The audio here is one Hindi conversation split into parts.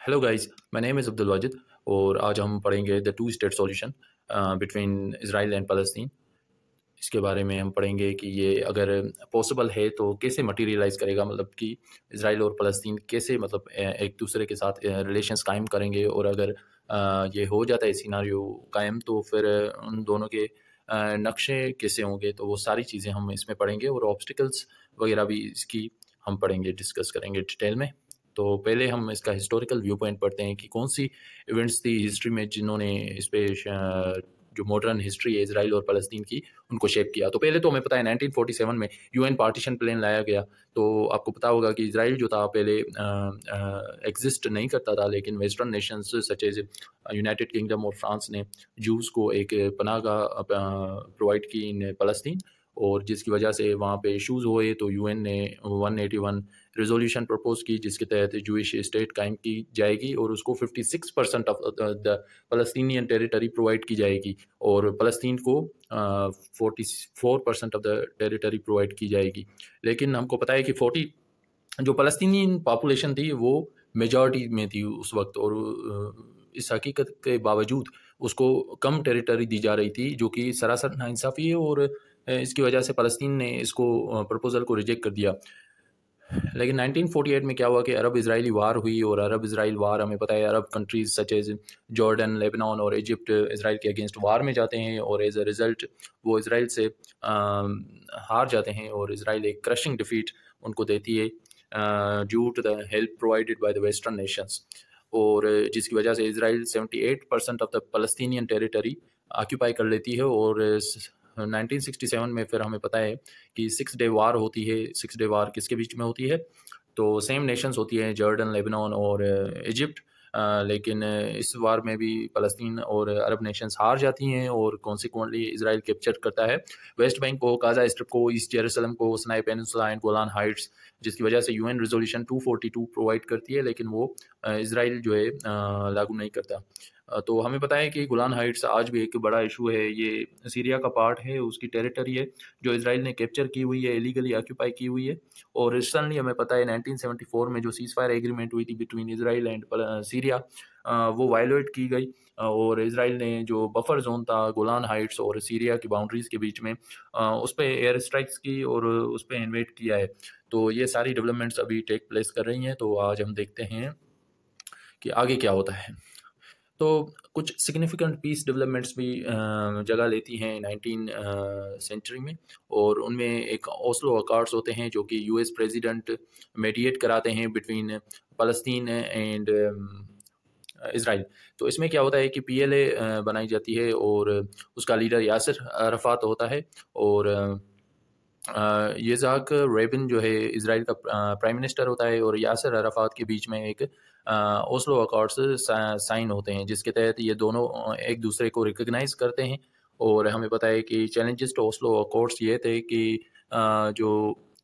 Hello guys, my name is Abdul Wajid और आज हम पढ़ेंगे the two state solution between Israel and फ़लस्तीन। इसके बारे में हम पढ़ेंगे कि ये अगर पॉसिबल है तो कैसे मटीरियलाइज़ करेगा, मतलब कि इज़राइल और फ़लस्तीन कैसे मतलब एक दूसरे के साथ रिलेशंस कायम करेंगे। और अगर ये हो जाता है सिनेरियो कायम तो फिर उन दोनों के नक्शे कैसे होंगे, तो वो सारी चीज़ें हम इसमें पढ़ेंगे और ऑब्स्टिकल्स वगैरह भी इसकी हम पढ़ेंगे, डिस्कस करेंगे डिटेल में। तो पहले हम इसका हिस्टोरिकल व्यू पॉइंट पढ़ते हैं कि कौन सी इवेंट्स थी हिस्ट्री में जिन्होंने इस पे जो मॉडर्न हिस्ट्री है इजराइल और फ़लस्तीन की उनको शेप किया। तो पहले तो हमें पता है 1947 में यूएन पार्टीशन प्लान लाया गया। तो आपको पता होगा कि इजराइल जो था पहले एग्जिस्ट नहीं करता था, लेकिन western nations such as United Kingdom और फ्रांस ने जूस को एक पनाहगाह प्रोवाइड की इन फ़लस्तीन, और जिसकी वजह से वहाँ पे इश्यूज़ हुए तो यूएन ने 181 रेजोल्यूशन प्रपोज की जिसके तहत जूइश स्टेट कायम की जाएगी और उसको 56% of the Palestinian territory provide की जाएगी और फ़लस्तीन को 44% ऑफ द टेरिटरी प्रोवाइड की जाएगी। लेकिन हमको पता है कि 40 जो फ़लस्तीनियन पॉपुलेशन थी वो मेजॉरिटी में थी उस वक्त, और इस हकीकत के बावजूद उसको कम टेरिटरी दी जा रही थी जो कि सरासर नाइंसाफ़ी है। और इसकी वजह से फ़लस्तीन ने इसको प्रपोज़ल को रिजेक्ट कर दिया। लेकिन 1948 में क्या हुआ कि अरब इजरायली वार हुई, और अरब इजराइल वार हमें पता है Arab countries such as Jordan, Lebanon और इजिप्ट इजराइल के अगेंस्ट वार में जाते हैं, और एज अ रिजल्ट वो इजराइल से हार जाते हैं और इजराइल एक क्रशिंग डिफीट उनको देती है due to the help provided by the western nations. और जिसकी वजह से Israel 78% of the Palestinian territory occupy कर लेती है। और 1967 में फिर हमें पता है कि 6 डे वार होती है। 6 डे वार किसके बीच में होती है? तो सेम नेशंस होती हैं, जॉर्डन, लेबनान और इजिप्ट। लेकिन इस वार में भी फ़लस्तीन और अरब नेशंस हार जाती हैं और कॉन्सिक्वेंटली इजराइल कैप्चर करता है वेस्ट बैंक को, गाज़ा स्ट्रिप को, ईस्ट जेरूसलम को, Sinai peninsula and Golan Heights, जिसकी वजह से यूएन रेजोल्यूशन 242 प्रोवाइड करती है, लेकिन वो इजराइल जो है लागू नहीं करता। तो हमें पता है कि गोलान हाइट्स आज भी एक बड़ा इशू है। ये सीरिया का पार्ट है, उसकी टेरिटरी है जो इजराइल ने कैप्चर की हुई है, इलीगली ऑक्यूपाई की हुई है। और रिसेंटली हमें पता है 1974 में जो सीज फायर एग्रीमेंट हुई थी बिटवीन इजराइल एंड सीरिया, वो वायलेट की गई। और इजराइल ने जो बफर जोन था गोलान हाइट्स और सीरिया की बाउंड्रीज के बीच में उस पर एयर स्ट्राइक्स की और उस पर इन्वेट किया है। तो ये सारी डेवलपमेंट्स अभी टेक प्लेस कर रही हैं। तो आज हम देखते हैं कि आगे क्या होता है। तो कुछ सिग्निफिकेंट पीस डेवलपमेंट्स भी जगह लेती हैं 19 सेंचुरी में, और उनमें एक ओस्लो अकॉर्ड्स होते हैं जो कि यूएस प्रेसिडेंट मेडिएट कराते हैं बिटवीन फ़लस्तीन एंड इज़राइल। तो इसमें क्या होता है कि पीएलए बनाई जाती है और उसका लीडर यासिर अराफात होता है। और यित्ज़हाक रेबिन जो है इज़राइल का प्राइम मिनिस्टर होता है, और यासिर अराफात के बीच में एक ओस्लो अकॉर्ड्स साइन होते हैं जिसके तहत ये दोनों एक दूसरे को रिकग्नाइज करते हैं। और हमें पता है कि चैलेंजेस टू ओस्लो अकॉर्ड्स ये थे कि जो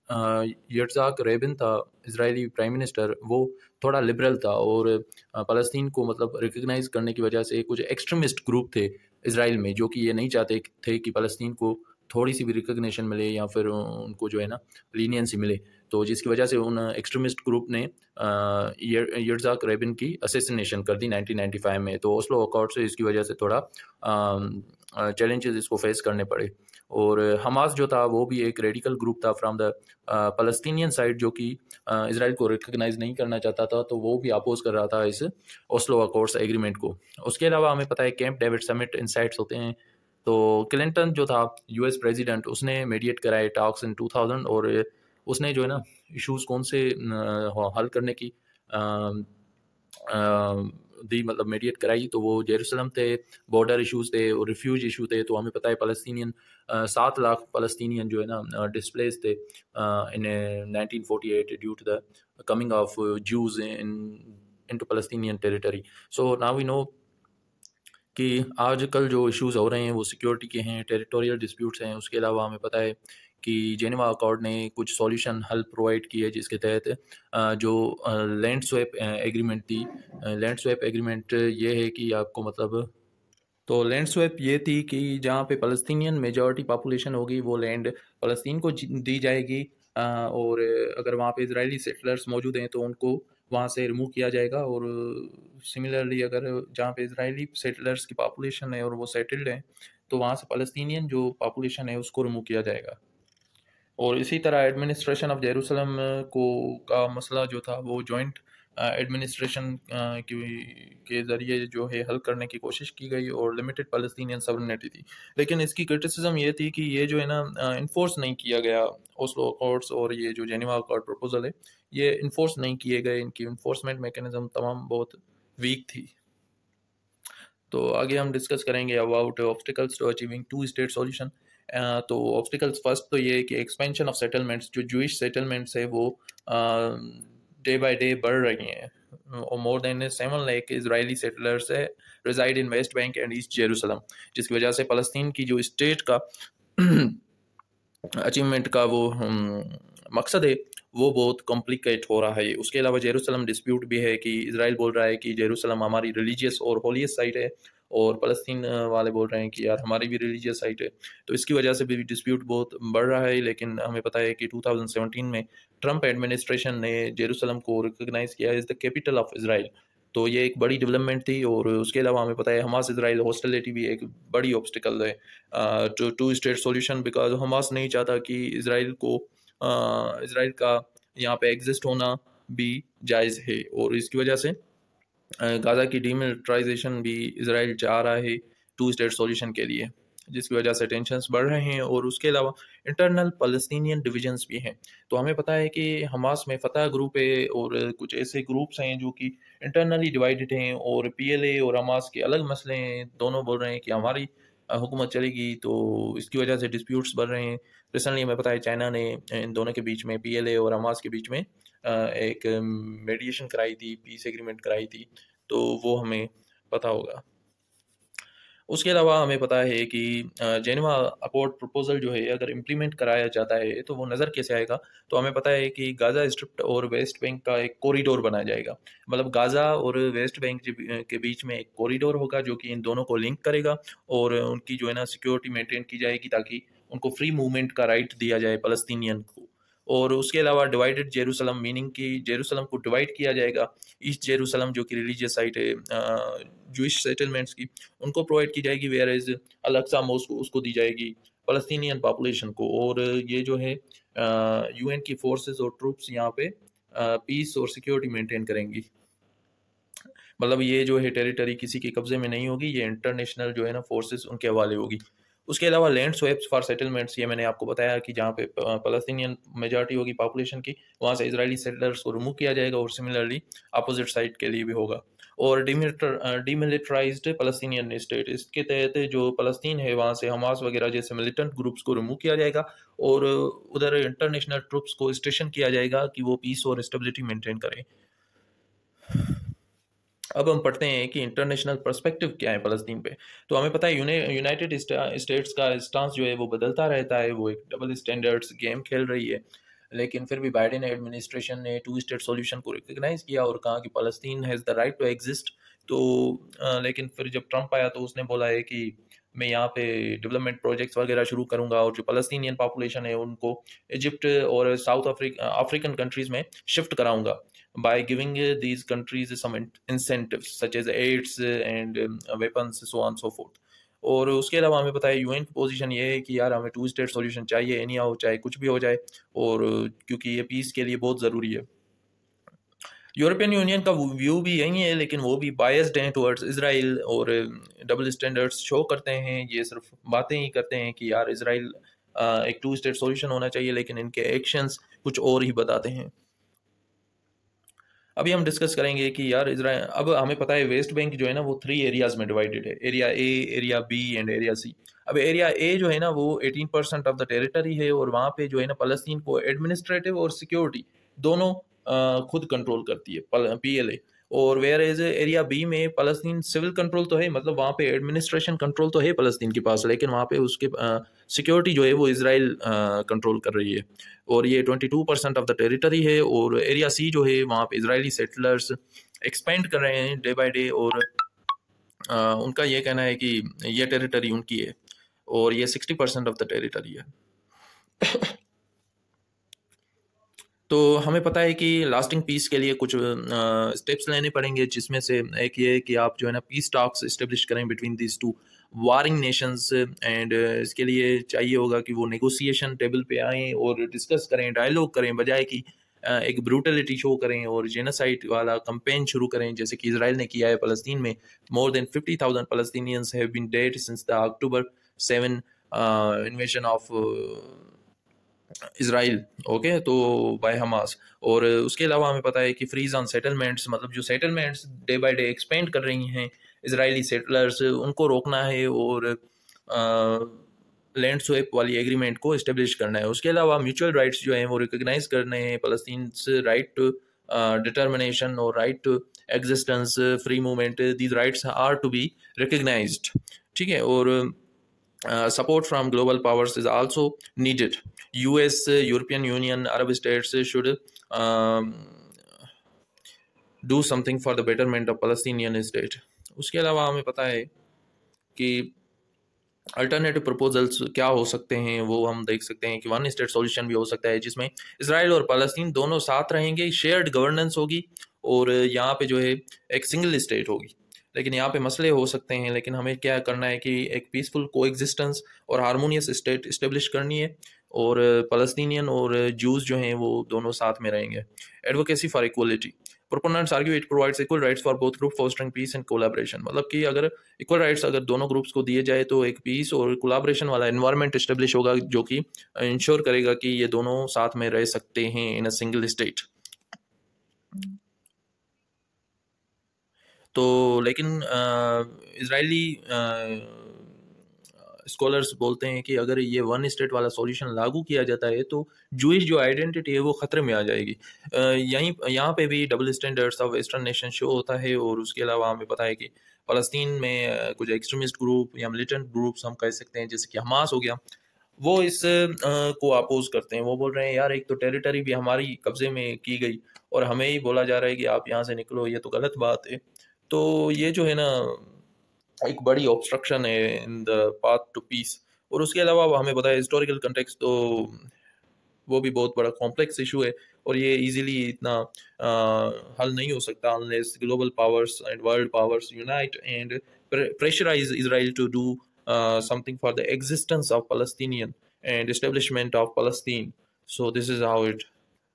यित्ज़हाक रेबिन था इजरायली प्राइम मिनिस्टर, वो थोड़ा लिबरल था और फ़लस्तीन को मतलब रिकग्नाइज करने की वजह से कुछ एक्सट्रीमिस्ट ग्रुप थे इजराइल में जो कि ये नहीं चाहते थे कि फ़लस्तीन को थोड़ी सी भी रिकग्निशन मिले या फिर उनको जो है ना लीनियंसी मिले। तो जिसकी वजह से उन एक्सट्रीमिस्ट ग्रुप ने यित्ज़हाक रेबिन की असैसिनेशन कर दी 1995 में। तो ओस्लो अकॉर्ड से इसकी वजह से थोड़ा चैलेंजेस इसको फेस करने पड़े। और हमास जो था वो भी एक रेडिकल ग्रुप था फ्रॉम द फ़लस्तीनियन साइड जो कि इजराइल को रिकग्नाइज नहीं करना चाहता था, तो वो भी अपोज कर रहा था इस ओस्लो अकॉर्ड्स एग्रीमेंट को। उसके अलावा हमें पता है कैंप डेविड समिट इनसाइट्स होते हैं। तो क्लिंटन जो था यूएस प्रेसिडेंट, उसने मीडिएट कराए टॉक्स इन 2000, और उसने जो है ना इश्यूज कौन से हल करने की दी, मतलब मीडिएट कराई। तो वो जेरूसलम थे, बॉर्डर इश्यूज थे और रिफ्यूज इशू थे। तो हमें पता है फ़लस्तीनियन 7 लाख फ़लस्तीनियन जो है ना डिस्प्लेस थे in 1948 due to the coming of Jews in into Palestinian territory. So now we know कि आजकल जो इश्यूज़ हो रहे हैं वो सिक्योरिटी के हैं, टेरिटोरियल डिस्प्यूट्स हैं। उसके अलावा हमें पता है कि जेनेवा अकॉर्ड ने कुछ सॉल्यूशन हल प्रोवाइड किए जिसके तहत जो लैंड स्वैप एग्रीमेंट थी, लैंड स्वैप एग्रीमेंट ये है कि आपको मतलब, तो लैंड स्वैप ये थी कि जहाँ पे फ़लस्तीनियन मेजॉरिटी पॉपुलेशन होगी वो लैंड फ़लस्तीन को दी जाएगी, और अगर वहाँ पे इजरायली सेटलर्स मौजूद हैं तो उनको वहाँ से रिमूव किया जाएगा। और सिमिलरली अगर जहाँ पे इजरायली सेटलर्स की पॉपुलेशन है और वो सेटल्ड हैं, तो वहाँ से फ़लस्तीनियन जो पॉपुलेशन है उसको रिमूव किया जाएगा। और इसी तरह एडमिनिस्ट्रेशन ऑफ जेरूसलम को का मसला जो था वो जॉइंट एडमिनिस्ट्रेशन के ज़रिए जो है हल करने की कोशिश की गई, और लिमिटेड पैलेस्टीनियन सॉवरेनिटी थी। लेकिन इसकी क्रिटिसिज्म ये थी कि ये जो है ना इन्फोर्स नहीं किया गया। ओस्लो अकॉर्ड्स और ये जो जेनेवा अकॉर्ड प्रपोजल है, ये इन्फोर्स नहीं किए गए, इनकी इन्फोर्समेंट मैकेनिज्म तमाम बहुत वीक थी। तो आगे हम डिस्कस करेंगे about obstacles to achieving two state solution. तो ऑब्स्टिकल्स फर्स्ट तो ये है कि एक्सपेंशन ऑफ सेटलमेंट्स, जो जूइश सेटलमेंट्स है वो डे बाय डे बढ़ रही हैं, और more than 7 lakh Israeli settlers है reside in West Bank and East Jerusalem, जिसकी वजह से फ़लस्तीन की जो स्टेट का अचीवमेंट का वो मकसद है वो बहुत कॉम्प्लिकेट हो रहा है। उसके अलावा जेरूसलम डिस्प्यूट भी है कि इजराइल बोल रहा है कि जेरूसलम हमारी रिलीजियस और होलीएस्ट साइट है, और फ़लस्तीन वाले बोल रहे हैं कि यार हमारी भी रिलीजियस साइट है। तो इसकी वजह से भी डिस्प्यूट बहुत बढ़ रहा है। लेकिन हमें पता है कि 2017 में ट्रंप एडमिनिस्ट्रेशन ने जेरूसलम को रिकग्नाइज़ किया as the capital of Israel. तो ये एक बड़ी डेवलपमेंट थी। और उसके अलावा हमें पता है हमास इसराइल हॉस्टिलिटी भी एक बड़ी ऑब्स्टिकल है two state solution, because Hamas नहीं चाहता कि इसराइल का यहाँ पे एग्जिस्ट होना भी जायज़ है। और इसकी वजह से गाज़ा की डीमिलिटराइजेशन भी इसराइल चाह रहा है टू स्टेट सॉल्यूशन के लिए, जिसकी वजह से टेंशन्स बढ़ रहे हैं। और उसके अलावा इंटरनल फ़लस्तीनियन डिविजन्स भी हैं। तो हमें पता है कि हमास में फ़तह ग्रुप है और कुछ ऐसे ग्रुप्स हैं जो कि इंटरनली डिवाइडेड हैं, और पीएलए और हमास के अलग मसले हैं। दोनों बोल रहे हैं कि हमारी हुकूमत चलेगी, तो इसकी वजह से डिस्प्यूट्स बढ़ रहे हैं। रिसेंटली हमें पता है चाइना ने इन दोनों के बीच में, पीएलए और हमास के बीच में एक मीडिएशन कराई थी, पीस एग्रीमेंट कराई थी, तो वो हमें पता होगा। उसके अलावा हमें पता है कि जेनेवा अकॉर्ड प्रपोजल जो है अगर इम्प्लीमेंट कराया जाता है तो वो नज़र कैसे आएगा। तो हमें पता है कि गाज़ा स्ट्रिप और वेस्ट बैंक का एक कॉरिडोर बनाया जाएगा। मतलब गाज़ा और वेस्ट बैंक के बीच में एक कॉरिडोर होगा जो कि इन दोनों को लिंक करेगा, और उनकी जो है ना सिक्योरिटी मेंटेन की जाएगी ताकि उनको फ्री मूवमेंट का राइट दिया जाए फ़लस्तीनियन को। और उसके अलावा डिवाइडेड जेरूसलम, मीनिंग कि जेरूसलम को डिवाइड किया जाएगा। ईस्ट जेरूसलम जो कि रिलीजियस साइट है जूइश सेटलमेंट्स की, उनको प्रोवाइड की जाएगी, वेयर एज अल-अक्सा मॉस्क उसको दी जाएगी फ़लस्तीनियन पॉपुलेशन को। और ये जो है यूएन की फोर्सेस और ट्रूप्स यहाँ पे पीस और सिक्योरिटी मेंटेन करेंगी। मतलब ये जो है टेरिटरी किसी के कब्जे में नहीं होगी, ये इंटरनेशनल जो है ना फोर्सेस उनके हवाले होगी। उसके अलावा लैंड स्वैप्स फॉर सेटलमेंट्स, ये मैंने आपको बताया कि जहाँ पे फ़लस्तीनियन मेजॉरिटी होगी पॉपुलेशन की, वहाँ से इजरायली सेटलर्स को रिमूव किया जाएगा, और सिमिलरली अपोजिट साइड के लिए भी होगा। और डीमिलिटराइज्ड फ़लस्तीनियन स्टेट, इसके तहत जो फ़लस्तीन है वहाँ से हमास वगैरह जैसे मिलिटेंट ग्रुप्स को रिमूव किया जाएगा, और उधर इंटरनेशनल ट्रुप्स को स्टेशन किया जाएगा कि वो पीस और स्टेबिलिटी मेंटेन करें। अब हम पढ़ते हैं कि इंटरनेशनल पर्सपेक्टिव क्या है फ़लस्तीन पे। तो हमें पता है यूनाइटेड स्टेट्स का स्टांस जो है वो बदलता रहता है, वो एक डबल स्टैंडर्ड्स गेम खेल रही है। लेकिन फिर भी बाइडेन एडमिनिस्ट्रेशन ने टू स्टेट सॉल्यूशन को रिकग्नाइज़ किया और कहा कि फ़लस्तीन has the right to exist. तो लेकिन फिर जब ट्रंप आया तो उसने बोला है कि मैं यहाँ पे डेवलपमेंट प्रोजेक्ट्स वगैरह शुरू करूँगा, और जो फ़लस्तीनियन पॉपुलेशन है उनको इजिप्ट और साउथ अफ्रीकन कंट्रीज़ में शिफ्ट कराऊँगा by giving these countries some incentives such as aids and weapons, so on so forth। और उसके अलावा हमें पता है यूएन की पोजीशन ये है कि यार हमें टू स्टेट सॉल्यूशन चाहिए, एनी हाउ चाहे कुछ भी हो जाए, और क्योंकि ये पीस के लिए बहुत ज़रूरी है। यूरोपियन यूनियन का व्यू भी यही है, लेकिन वो भी बायस्ड हैं टुवर्ड्स इसराइल, और डबल स्टैंडर्ड्स शो करते हैं। ये सिर्फ बातें ही करते हैं कि यार इसराइल एक टू स्टेट सॉल्यूशन होना चाहिए, लेकिन इनके एक्शंस कुछ और ही बताते हैं। अभी हम डिस्कस करेंगे कि यार इसराइल, अब हमें पता है वेस्ट बैंक जो है ना वो 3 एरियाज में डिवाइडेड है, area A, area B and area C. अब एरिया ए जो है ना वो 18% ऑफ द टेरिटरी है, और वहाँ पे जो है ना फ़लस्तीन को एडमिनिस्ट्रेटिव और सिक्योरिटी दोनों खुद कंट्रोल करती है पीएलए। और वेयर एज एरिया बी में फ़लस्तीन सिविल कंट्रोल तो है, मतलब वहाँ पे एडमिनिस्ट्रेशन कंट्रोल तो है फ़लस्तीन के पास, लेकिन वहाँ पे उसके सिक्योरिटी जो है वो इसराइल कंट्रोल कर रही है, और ये 22% ऑफ द टेरिटरी है। और एरिया सी जो है वहाँ पे इजरायली सेटलर्स एक्सपेंड कर रहे हैं डे बाय डे, और उनका ये कहना है कि ये टेरिटरी उनकी है, और ये 60% ऑफ द टेरिटरी है। तो हमें पता है कि लास्टिंग पीस के लिए कुछ स्टेप्स लेने पड़ेंगे, जिसमें से एक ये है कि आप जो है ना पीस टॉक्स इस्टेब्लिश करें between these two warring nations, and इसके लिए चाहिए होगा कि वो नेगोशिएशन टेबल पे आएँ और डिस्कस करें, डायलॉग करें, बजाय कि एक ब्रूटलिटी शो करें और जेनोसाइड वाला कैंपेन शुरू करें, जैसे कि इजराइल ने किया है फ़लस्तीन में। More than 50,000 Palestinians have been dead since the October 7 इन्वेशन of Israel, okay, तो बाय हमास। और उसके अलावा हमें पता है कि फ्रीज ऑन सेटलमेंट्स, मतलब जो settlements day by day expand कर रही हैं इसराइली सेटलर्स, उनको रोकना है और लैंड स्वेप वाली एग्रीमेंट को इस्टेब्लिश करना है। उसके अलावा म्यूचुअल राइट्स जो हैं वो रिकग्नाइज करने हैं, फ़लस्तीन राइट टू डिटर्मिनेशन और right to existence, free movement, these rights are to be recognised, ठीक है। और support from global powers is also needed. US, European Union, Arab states should do something for the betterment of Palestinian state. उसके अलावा हमें पता है कि अल्टरनेटिव प्रपोजल्स क्या हो सकते हैं, वो हम देख सकते हैं कि वन स्टेट सॉल्यूशन भी हो सकता है, जिसमें इसराइल और फ़लस्तीन दोनों साथ रहेंगे, शेयर्ड गवर्नेंस होगी और यहाँ पे जो है एक सिंगल स्टेट होगी। लेकिन यहाँ पे मसले हो सकते हैं, लेकिन हमें क्या करना है कि एक पीसफुल कोएग्जिस्टेंस और हारमोनियस स्टेट इस्टेब्लिश करनी है, और फ़लस्तीनियन और जूस जो हैं वो दोनों साथ में रहेंगे। Advocacy for equality, proponents argue it provides equal rights for both group fostering peace and collaboration, मतलब कि अगर इक्वल राइट्स अगर दोनों ग्रुप्स को दिए जाए तो एक पीस और कोलैबोरेशन वाला एनवायरनमेंट इस्टेब्लिश होगा, जो कि इंश्योर करेगा कि ये दोनों साथ में रह सकते हैं इन अ सिंगल स्टेट। तो लेकिन इजरायली स्कॉलर्स बोलते हैं कि अगर ये वन स्टेट वाला सॉल्यूशन लागू किया जाता है तो जूइश जो आइडेंटिटी है वो ख़तरे में आ जाएगी। यहाँ पे भी double standards of western nation show होता है। और उसके अलावा हमें पता है कि फ़लस्तीन में कुछ एक्सट्रीमिस्ट ग्रुप या मिलिटेंट ग्रुप्स हम कह सकते हैं, जैसे कि हमास हो गया, वो इस को अपोज करते हैं। वो बोल रहे हैं यार, एक तो टेरिटरी भी हमारी कब्जे में की गई और हमें ही बोला जा रहा है कि आप यहाँ से निकलो, ये तो गलत बात है। तो ये जो है ना एक बड़ी ऑब्स्ट्रक्शन है in the path to peace. और उसके अलावा हमें पता है हिस्टोरिकल कंटेक्स्ट तो वो भी बहुत बड़ा कॉम्प्लेक्स इशू है और ये इजीली इतना हल नहीं हो सकता unless global powers and world powers unite and pressurise Israel to do something for the existence of Palestinian and establishment of Palestine. So this is how it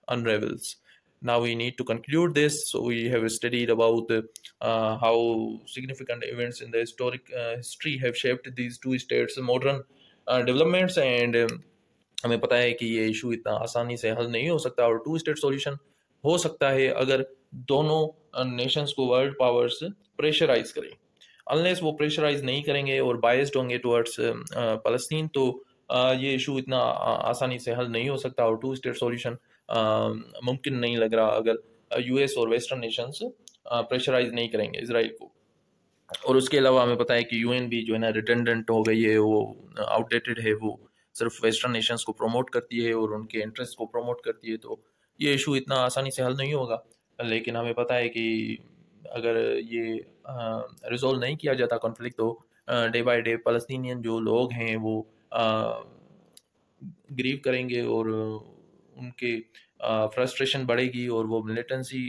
unravels. Now we need to conclude this. So we have studied about how significant events in the historic history have shaped these two states' modern developments, and हमें पता है कि ये इशू इतना आसानी से हल नहीं हो सकता और टू स्टेट सॉल्यूशन हो सकता है अगर दोनों नेशंस को वर्ल्ड पावर्स प्रेशराइज करें। अनलेस वो प्रेशराइज नहीं करेंगे और बायस्ड होंगे टुवर्ड्स फ़लस्तीन, तो ये इशू इतना आसानी से हल नहीं हो सकता और टू स्टेट सॉल्यूशन मुमकिन नहीं लग रहा अगर यूएस और वेस्टर्न नेशंस प्रेशराइज नहीं करेंगे इसराइल को। और उसके अलावा हमें पता है कि यूएन भी जो है ना रिटेंडेंट हो गई है, वो आउटडेटेड है, वो सिर्फ वेस्टर्न नेशंस को प्रमोट करती है और उनके इंटरेस्ट को प्रमोट करती है। तो ये इशू इतना आसानी से हल नहीं होगा। लेकिन हमें पता है कि अगर ये रिजोल्व नहीं किया जाता कॉन्फ्लिक्ट, तो डे बाय डे फ़लस्तीनियन जो लोग हैं वो ग्रीव करेंगे और उनके फ्रस्ट्रेशन बढ़ेगी और वो मिलिटेंसी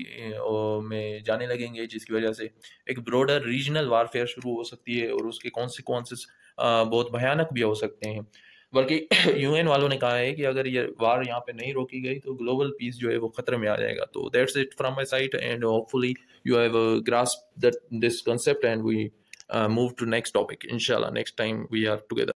में जाने लगेंगे, जिसकी वजह से एक ब्रॉडर रीजनल वारफेयर शुरू हो सकती है और उसके कॉन्सिक्वेंसेस बहुत भयानक भी हो सकते हैं। बल्कि यूएन वालों ने कहा है कि अगर ये वार यहाँ पे नहीं रोकी गई तो ग्लोबल पीस जो है वो खतरे में आ जाएगा। तो that's it from my side and hopefully you have grasped this concept and we move to next topic. Inshallah, next time we are together.